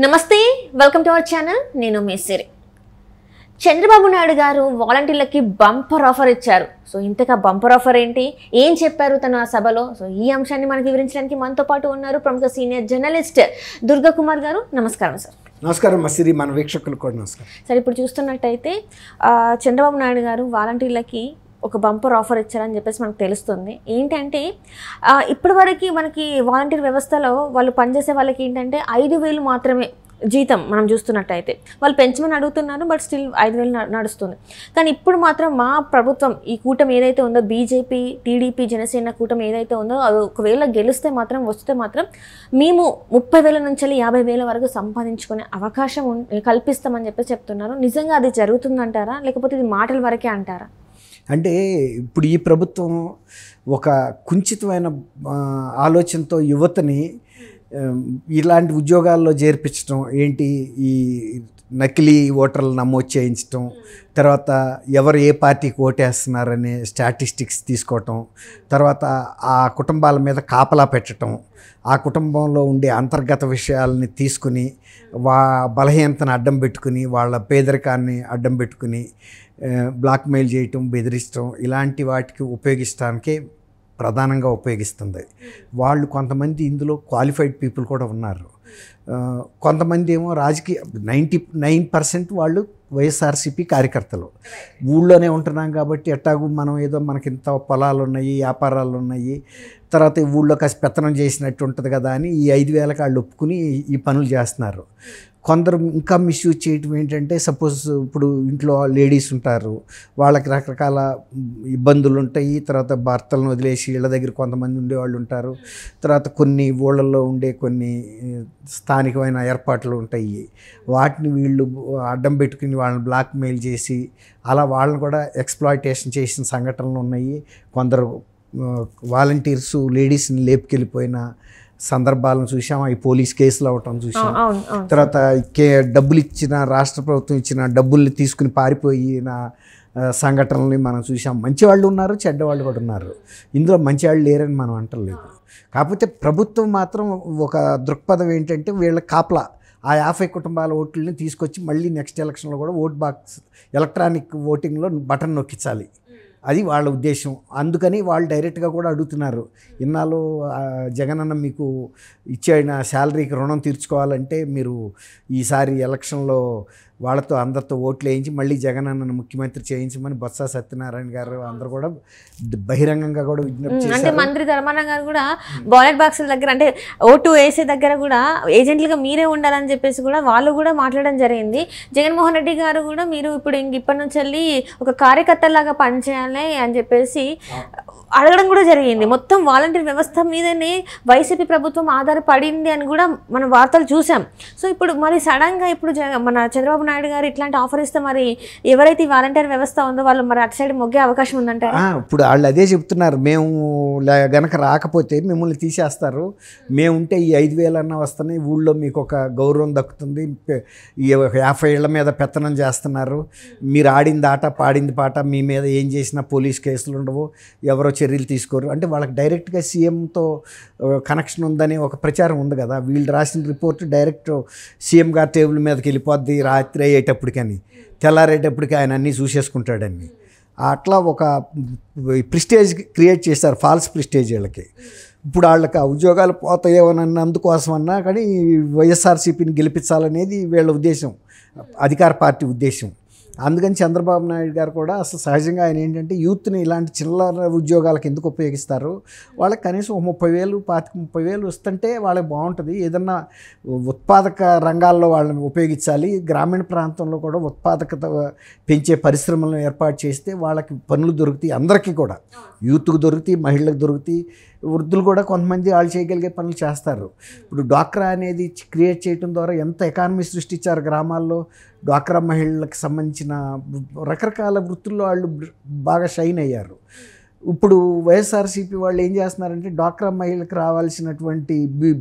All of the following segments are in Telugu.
నమస్తే, వెల్కమ్ టు అవర్ ఛానల్. నేను మీ సిరి. చంద్రబాబు నాయుడు గారు వాలంటీర్లకి బంపర్ ఆఫర్ ఇచ్చారు. సో ఇంతగా బంపర్ ఆఫర్ ఏంటి, ఏం చెప్పారు తన సభలో? సో ఈ అంశాన్ని మనకి వివరించడానికి మనతో పాటు ఉన్నారు ప్రముఖ సీనియర్ జర్నలిస్ట్ దుర్గా కుమార్ గారు. నమస్కారం సార్. నమస్కారం సిరి, మన వీక్షకులు కూడా నమస్కారం సార్. ఇప్పుడు చూస్తున్నట్టయితే చంద్రబాబు నాయుడు గారు వాలంటీర్లకి ఒక బంపర్ ఆఫర్ ఇచ్చారని చెప్పేసి మనకు తెలుస్తుంది. ఏంటంటే ఇప్పటివరకు మనకి వాలంటీర్ వ్యవస్థలో వాళ్ళు పనిచేసే వాళ్ళకి ఏంటంటే 5,000 మాత్రమే జీతం మనం చూస్తున్నట్టయితే. వాళ్ళు పెంచమని అడుగుతున్నారు, బట్ స్టిల్ 5,000 నడుస్తుంది. కానీ ఇప్పుడు మాత్రం మా ప్రభుత్వం, ఈ కూటమి ఏదైతే ఉందో, బీజేపీ, టీడీపీ, జనసేన కూటమి ఏదైతే ఉందో, అది ఒకవేళ గెలిస్తే మాత్రం, వస్తే మాత్రం మేము 30,000 నుంచి 50,000 వరకు సంపాదించుకునే అవకాశం కల్పిస్తామని చెప్పేసి చెప్తున్నారు. నిజంగా అది జరుగుతుందంటారా, లేకపోతే ఇది మాటల వరకే అంటారా? అంటే ఇప్పుడు ఈ ప్రభుత్వం ఒక కుంచితమైన ఆలోచనతో యువతని ఇలాంటి ఉద్యోగాల్లో చేర్పించడం ఏంటి, ఈ నకిలీ ఓటర్లు నమోదు చేయించడం, తర్వాత ఎవరు ఏ పార్టీకి ఓటేస్తున్నారనే స్టాటిస్టిక్స్ తీసుకోవటం, తర్వాత ఆ కుటుంబాల మీద కాపలా పెట్టడం, ఆ కుటుంబంలో ఉండే అంతర్గత విషయాలని తీసుకుని బలహీనతను అడ్డం పెట్టుకుని, వాళ్ళ పేదరికాన్ని అడ్డం పెట్టుకుని బ్లాక్మెయిల్ చేయటం, బెదిరించడం, ఇలాంటి వాటికి ఉపయోగించడానికే ప్రధానంగా ఉపయోగిస్తుంది. వాళ్ళు కొంతమంది ఇందులో క్వాలిఫైడ్ పీపుల్ కూడా ఉన్నారు. కొంతమంది ఏమో రాజకీయ 99% వాళ్ళు వైఎస్ఆర్సీపీ కార్యకర్తలు. ఊళ్ళోనే ఉంటున్నాం కాబట్టి ఎట్టాగు మనం ఏదో మనకింత పొలాలు ఉన్నాయి, వ్యాపారాలు ఉన్నాయి, తర్వాత ఊళ్ళో కాసి పెత్తనం చేసినట్టు ఉంటుంది కదా అని ఈ 5,000కి వాళ్ళు ఒప్పుకుని ఈ పనులు చేస్తున్నారు. కొందరు ఇంకా మిస్యూజ్ చేయటం ఏంటంటే, సపోజ్ ఇప్పుడు ఇంట్లో లేడీస్ ఉంటారు, వాళ్ళకి రకరకాల ఇబ్బందులు ఉంటాయి, తర్వాత భర్తలను వదిలేసి ఇళ్ళ దగ్గర కొంతమంది ఉండేవాళ్ళు ఉంటారు, తర్వాత కొన్ని ఊళ్ళల్లో ఉండే కొన్ని స్థానికమైన ఏర్పాట్లు ఉంటాయి, వాటిని వీళ్ళు అడ్డం పెట్టుకుని వాళ్ళని బ్లాక్మెయిల్ చేసి అలా వాళ్ళని కూడా ఎక్స్ప్లాయిటేషన్ చేసిన సంఘటనలు ఉన్నాయి. కొందరు వాలంటీర్స్ లేడీస్ని లేపుకెళ్ళిపోయిన సందర్భాలను చూసాం. అవి పోలీస్ కేసులు అవటం చూసాం. తర్వాత డబ్బులు ఇచ్చిన, రాష్ట్ర ప్రభుత్వం ఇచ్చిన డబ్బుల్ని తీసుకుని పారిపోయిన సంఘటనల్ని మనం చూసాం. మంచివాళ్ళు ఉన్నారు, చెడ్డవాళ్ళు కూడా ఉన్నారు. ఇందులో మంచివాళ్ళు లేరని మనం అంటలేదు. కాకపోతే ప్రభుత్వం మాత్రం ఒక దృక్పథం ఏంటంటే, వీళ్ళ కాపలా ఆ 50 కుటుంబాల ఓట్లని తీసుకొచ్చి మళ్ళీ నెక్స్ట్ ఎలక్షన్లో కూడా ఓట్ బాక్స్ ఎలక్ట్రానిక్ ఓటింగ్లో బటన్ నొక్కించాలి, అది వాళ్ళ ఉద్దేశం. అందుకని వాళ్ళు డైరెక్ట్గా కూడా అడుగుతున్నారు, ఇన్నాళ్ళు జగనన్న మీకు ఇచ్చిన శాలరీకి రుణం తీర్చుకోవాలంటే మీరు ఈసారి ఎలక్షన్లో వాళ్ళతో అందరితో ఓట్లు వేయించి మళ్ళీ జగనన్నను ముఖ్యమంత్రి చేయించమని బొత్స సత్యనారాయణ గారు అందరూ కూడా బహిరంగంగా కూడా విజ్ఞప్తి చేశారు. అంటే మంత్రి ధర్మారావు గారు కూడా బ్యాలెట్ బాక్సుల దగ్గర, అంటే ఓటు వేసే దగ్గర కూడా ఏజెంట్లుగా మీరే ఉండాలని చెప్పేసి కూడా వాళ్ళు కూడా మాట్లాడడం జరిగింది. జగన్మోహన్ రెడ్డి గారు కూడా మీరు ఇప్పుడు ఇప్పటి నుంచి వెళ్ళి ఒక కార్యకర్తలాగా పనిచేయాలి అని చెప్పేసి అడగడం కూడా జరిగింది. మొత్తం వాలంటీర్ వ్యవస్థ మీదనే వైసీపీ ప్రభుత్వం ఆధారపడింది అని కూడా మనం వార్తలు చూసాం. సో ఇప్పుడు మరి సడన్గా ఇప్పుడు మన చంద్రబాబు నాయుడు గారు ఇట్లాంటి ఆఫర్ ఇస్తే మరి ఎవరైతే వాలంటీర్ వ్యవస్థ ఉందో వాళ్ళు మరి అటు సైడ్ మొగ్గే అవకాశం ఉందంటారు. ఇప్పుడు వాళ్ళు అదే చెప్తున్నారు, మేము గనక రాకపోతే మిమ్మల్ని తీసేస్తారు, మేము ఉంటే ఈ 5,000 అన్న వస్తున్నాయి, ఊళ్ళో మీకు ఒక గౌరవం దక్కుతుంది, 50 ఏళ్ల మీద పెత్తనం చేస్తున్నారు, మీరు ఆడింది ఆట పాడింది పాట, మీ మీద ఏం చేసినా పోలీస్ కేసులు ఉండవు, ఎవరో చర్యలు తీసుకోరు అంటే వాళ్ళకి డైరెక్ట్గా సీఎంతో కనెక్షన్ ఉందని ఒక ప్రచారం ఉంది కదా. వీళ్ళు రాసిన రిపోర్ట్ డైరెక్ట్ సీఎం గారి టేబుల్ మీదకి వెళ్ళిపోద్ది రాత్రి అయ్యేటప్పటికని, తెల్లారేటప్పటికి ఆయన అన్నీ చూసేసుకుంటాడని. అట్లా ఒక ప్రిస్టేజ్ క్రియేట్ చేశారు, ఫాల్స్ ప్రిస్టేజ్ వీళ్ళకి. ఇప్పుడు వాళ్ళకి ఆ ఉద్యోగాలు పోతాయేమోనన్న అందుకోసమన్నా కానీ వైఎస్ఆర్సీపీని గెలిపించాలనేది వీళ్ళ ఉద్దేశం, అధికార పార్టీ ఉద్దేశం. అందుకని చంద్రబాబు నాయుడు గారు కూడా అసలు సహజంగా ఆయన ఏంటంటే, యూత్ని ఇలాంటి చిల్లర ఉద్యోగాలకు ఎందుకు ఉపయోగిస్తారు, వాళ్ళకి కనీసం 30,000 30,000 వస్తుంటే వాళ్ళకి బాగుంటుంది. ఏదన్నా ఉత్పాదక రంగాల్లో వాళ్ళని ఉపయోగించాలి, గ్రామీణ ప్రాంతంలో కూడా ఉత్పాదకత పెంచే పరిశ్రమలను ఏర్పాటు చేస్తే వాళ్ళకి పనులు దొరుకుతాయి, అందరికీ కూడా, యూత్కు దొరుకుతాయి, మహిళలకు దొరుకుతాయి, వృద్ధులు కూడా కొంతమంది వాళ్ళు చేయగలిగే పనులు చేస్తారు. ఇప్పుడు డ్వాక్రా అనేది క్రియేట్ చేయడం ద్వారా ఎంత ఎకానమీ సృష్టించారు గ్రామాల్లో. డ్వాక్రా మహిళలకు సంబంధించిన రకరకాల వృత్తుల్లో వాళ్ళు బాగా షైన్ అయ్యారు. ఇప్పుడు వైఎస్ఆర్సీపీ వాళ్ళు ఏం చేస్తున్నారంటే, డ్వాక్రా మహిళలకు రావాల్సినటువంటి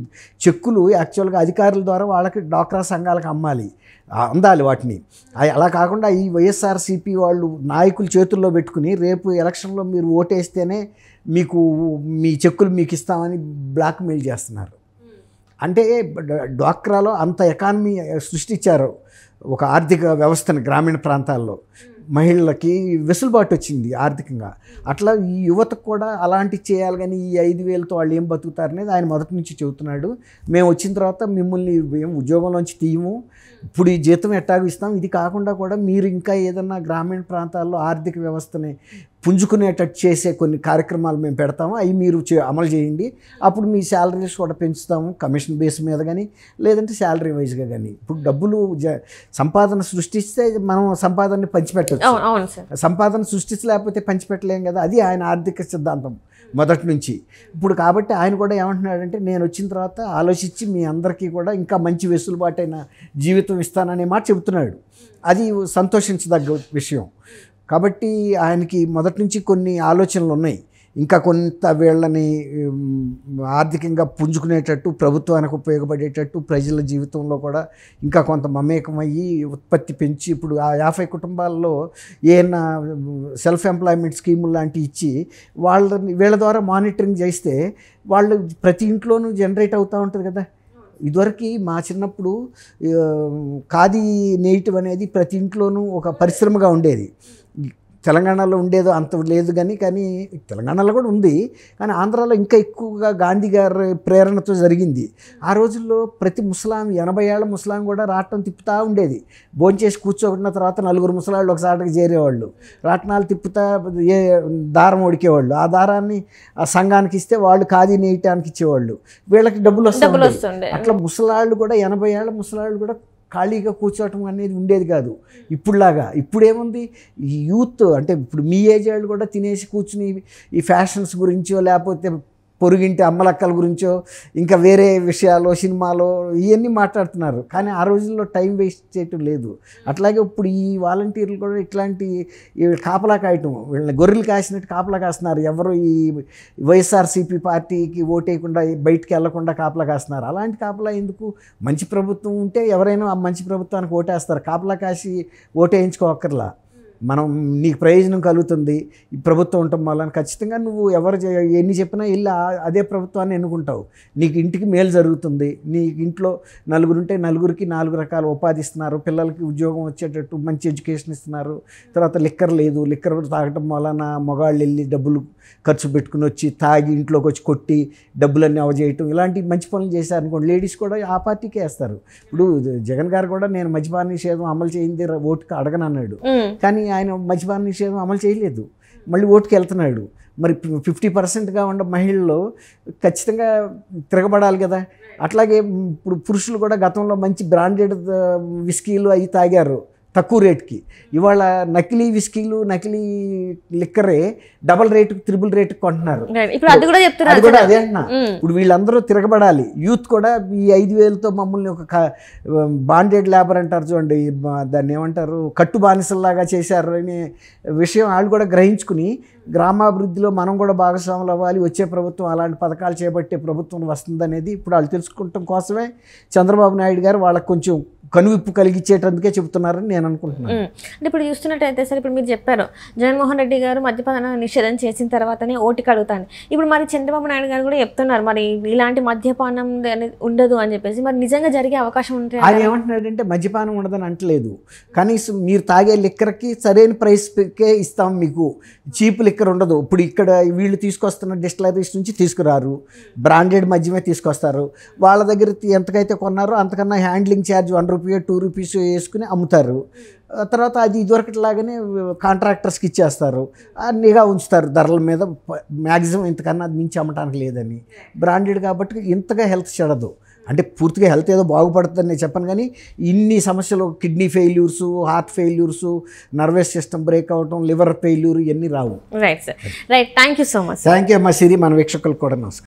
చెక్కులు యాక్చువల్గా అధికారుల ద్వారా వాళ్ళకి డ్వాక్రా సంఘాలకు అందాలి వాటిని. అలా కాకుండా ఈ వైఎస్ఆర్సీపీ వాళ్ళు నాయకుల చేతుల్లో పెట్టుకుని రేపు ఎలక్షన్లో మీరు ఓటేస్తేనే మీకు మీ చెక్కులు మీకు ఇస్తామని బ్లాక్మెయిల్ చేస్తున్నారు. అంటే డ్వాక్రాలో అంత ఎకానమీ సృష్టించారు, ఒక ఆర్థిక వ్యవస్థను గ్రామీణ ప్రాంతాల్లో మహిళలకి వెసులుబాటు వచ్చింది ఆర్థికంగా. అట్లా ఈ యువతకు కూడా అలాంటివి చేయాలి, కానీ ఈ 5,000తో వాళ్ళు ఏం బతుకుతారనేది ఆయన మొదటి నుంచి చెబుతున్నాడు. మేము వచ్చిన తర్వాత మిమ్మల్ని ఏం ఉద్యోగంలోంచి తీయము, ఇప్పుడు ఈ జీతం ఎట్టాగు ఇస్తాం, ఇది కాకుండా కూడా మీరు ఇంకా ఏదన్నా గ్రామీణ ప్రాంతాల్లో ఆర్థిక వ్యవస్థని పుంజుకునేటట్టు చేసే కొన్ని కార్యక్రమాలు మేము పెడతాము, అవి మీరు అమలు చేయండి, అప్పుడు మీ శాలరీస్ కూడా పెంచుతాము కమిషన్ బేస్ మీద కానీ లేదంటే శాలరీ వైజ్గా కానీ. ఇప్పుడు డబ్బులు సంపాదన సృష్టిస్తే మనం సంపాదనని పంచిపెట్టవచ్చు, సంపాదన సృష్టించలేకపోతే పంచిపెట్టలేం కదా. అది ఆయన ఆర్థిక సిద్ధాంతం మొదటి నుంచి. ఇప్పుడు కాబట్టి ఆయన కూడా ఏమంటున్నాడంటే నేను వచ్చిన తర్వాత ఆలోచించి మీ అందరికీ కూడా ఇంకా మంచి వెసులుబాటైన జీవితం ఇస్తాననే మాట చెబుతున్నాడు. అది సంతోషించదగ్గ విషయం. కాబట్టి ఆయనకి మొదటి నుంచి కొన్ని ఆలోచనలు ఉన్నాయి, ఇంకా కొంత వీళ్ళని ఆర్థికంగా పుంజుకునేటట్టు, ప్రభుత్వానికి ఉపయోగపడేటట్టు, ప్రజల జీవితంలో కూడా ఇంకా కొంత మమేకమయ్యి ఉత్పత్తి పెంచి, ఇప్పుడు ఆ 50 కుటుంబాల్లో ఏమైనా సెల్ఫ్ ఎంప్లాయ్మెంట్ స్కీములు లాంటివి ఇచ్చి వీళ్ళ ద్వారా మానిటరింగ్ చేస్తే వాళ్ళు ప్రతి ఇంట్లోనూ జనరేట్ అవుతూ ఉంటుంది కదా. ఇదివరకు మా చిన్నప్పుడు ఖాదీ నేయటం అనేది ప్రతి ఇంట్లోనూ ఒక పరిశ్రమగా ఉండేది. తెలంగాణలో ఉండేదో అంత లేదు కానీ తెలంగాణలో కూడా ఉంది, కానీ ఆంధ్రాలో ఇంకా ఎక్కువగా గాంధీ గారి ప్రేరణతో జరిగింది. ఆ రోజుల్లో ప్రతి ముసలాం 80 ఏళ్ల ముసలాం కూడా రాట్నం తిప్పుతూ ఉండేది. భోంచేసి కూర్చోబెట్టిన తర్వాత 4 ముసలాళ్ళు ఒకసారికి చేరేవాళ్ళు, రాట్నాలు తిప్పుతా దారం ఉడికేవాళ్ళు. ఆ దారాన్ని ఆ సంఘానికి ఇస్తే వాళ్ళు ఖాదీ నేయటానికి ఇచ్చేవాళ్ళు, వీళ్ళకి డబ్బులు వస్తుండే. అట్లా ముసలాళ్ళు కూడా 80 ఏళ్ల ముసలాళ్ళు కూడా ఖాళీగా కూర్చోవటం అనేది ఉండేది కాదు ఇప్పుడులాగా. ఇప్పుడేముంది, ఈ యూత్ అంటే ఇప్పుడు మీ ఏజ్ వాళ్ళు కూడా తినేసి కూర్చుని ఈ ఫ్యాషన్స్ గురించో లేకపోతే పొరుగింటి అమ్మలక్కల గురించో ఇంకా వేరే విషయాలు సినిమాలో ఇవన్నీ మాట్లాడుతున్నారు. కానీ ఆ రోజుల్లో టైం వేస్ట్ చేయటం లేదు. అట్లాగే ఇప్పుడు ఈ వాలంటీర్లు కూడా ఇట్లాంటి కాపలా కాయటం, వీళ్ళని గొర్రెలు కాసినట్టు కాపలా కాస్తున్నారు. ఎవరు ఈ వైఎస్ఆర్సీపీ పార్టీకి ఓటేయకుండా బయటికి వెళ్లకుండా కాపలా కాస్తున్నారు. అలాంటి కాపలా ఎందుకు? మంచి ప్రభుత్వం ఉంటే ఎవరైనా ఆ మంచి ప్రభుత్వానికి ఓటేస్తారు, కాపలా కాసి ఓటేయించుకోక్కర్లా. మనం నీకు ప్రయోజనం కలుగుతుంది ఈ ప్రభుత్వం ఉండటం వల్ల, ఖచ్చితంగా నువ్వు ఎవరు ఎన్ని చెప్పినా వెళ్ళి అదే ప్రభుత్వాన్ని ఎన్నుకుంటావు. నీకు ఇంటికి మేలు జరుగుతుంది, నీ ఇంట్లో నలుగురుంటే నలుగురికి 4 రకాల ఉపాధి ఇస్తున్నారు, పిల్లలకి ఉద్యోగం వచ్చేటట్టు మంచి ఎడ్యుకేషన్ ఇస్తున్నారు. తర్వాత లిక్కర్ లేదు, లిక్కర్ తాగటం వలన మగాళ్ళు వెళ్ళి డబ్బులు ఖర్చు పెట్టుకుని వచ్చి తాగి ఇంట్లోకి వచ్చి కొట్టి డబ్బులన్నీ అవజేయటం, ఇలాంటి మంచి పనులు చేశారనుకోండి లేడీస్ కూడా ఆ పార్టీకే వేస్తారు. ఇప్పుడు జగన్ గారు కూడా నేను మద్యపాన నిషేధం అమలు చేయింది ఓటుకు అడగనన్నాడు, కానీ ఆయన మద్యపాన నిషేధం అమలు చేయలేదు, మళ్ళీ ఓటుకి వెళ్తున్నాడు. మరి 50%గా ఉన్న మహిళలు ఖచ్చితంగా తిరగబడాలి కదా. అట్లాగే ఇప్పుడు పురుషులు కూడా గతంలో మంచి బ్రాండెడ్ విస్కీలు అవి తాగారు తక్కువ రేటుకి, ఇవాళ నకిలీ విస్కీలు నకిలీ లిక్కరే డబల్ రేటుకి 3 రేటుకి కొంటున్నారు. అది కూడా అదే అంటున్నా. ఇప్పుడు వీళ్ళందరూ తిరగబడాలి. యూత్ కూడా ఈ 5,000తో మమ్మల్ని ఒక బాండెడ్ లేబర్ అంటారు చూడండి, దాన్ని ఏమంటారు, కట్టు బానిసల్లాగా చేశారు అనే విషయం వాళ్ళు కూడా గ్రహించుకుని గ్రామాభివృద్ధిలో మనం కూడా భాగస్వాములు అవ్వాలి, వచ్చే ప్రభుత్వం అలాంటి పథకాలు చేపట్టే ప్రభుత్వం వస్తుందనేది ఇప్పుడు వాళ్ళు తెలుసుకోవటం కోసమే చంద్రబాబు నాయుడు గారు వాళ్ళకి కొంచెం కనువిప్పు కలిగించేటందుకే చెబుతున్నారని నేను అనుకుంటున్నాను. అంటే ఇప్పుడు చూస్తున్నట్టయితే సార్, ఇప్పుడు మీరు చెప్పారు జగన్మోహన్ రెడ్డి గారు మద్యపాన నిషేధం చేసిన తర్వాతనే ఓటుకి అడుగుతాను. ఇప్పుడు మరి చంద్రబాబు నాయుడు గారు కూడా చెప్తున్నారు మరి ఇలాంటి మద్యపానం ఉండదు అని చెప్పేసి, మరి నిజంగా జరిగే అవకాశం ఉంటుంది. ఆయన ఏమంటున్నాడంటే మద్యపానం ఉండదని అంటలేదు, కనీసం మీరు తాగే లిక్కర్కి సరైన ప్రైస్కే ఇస్తాం, మీకు చీప్ లిక్కర్ ఉండదు. ఇప్పుడు ఇక్కడ వీళ్ళు తీసుకొస్తున్న డిస్టిలరీస్ నుంచి తీసుకురారు, బ్రాండెడ్ మద్యమే తీసుకొస్తారు. వాళ్ళ దగ్గర ఎంతకైతే కొన్నారో అంతకన్నా హ్యాండ్లింగ్ ఛార్జ్ 1 రూపీ 2 రూపీస్ వేసుకుని అమ్ముతారు. తర్వాత అది ఇదివరకట్లాగానే కాంట్రాక్టర్స్కి ఇచ్చేస్తారు, నిఘా ఉంచుతారు ధరల మీద, మ్యాక్సిమం ఇంతకన్నా అది మించి అమ్మటానికి లేదని. బ్రాండెడ్ కాబట్టి ఇంతగా హెల్త్ చెడదు. అంటే పూర్తిగా హెల్త్ ఏదో బాగుపడుతుందని నేను చెప్పను, కానీ ఇన్ని సమస్యలు, kidney failures, heart failures, nervous system break అవటం, లివర్ ఫెయిల్యూర్ ఇవన్నీ రావు. Right sir, right. Thank you so much. Thank you అమ్మా సిరి. మన వీక్షకులకు కూడా నమస్కారం.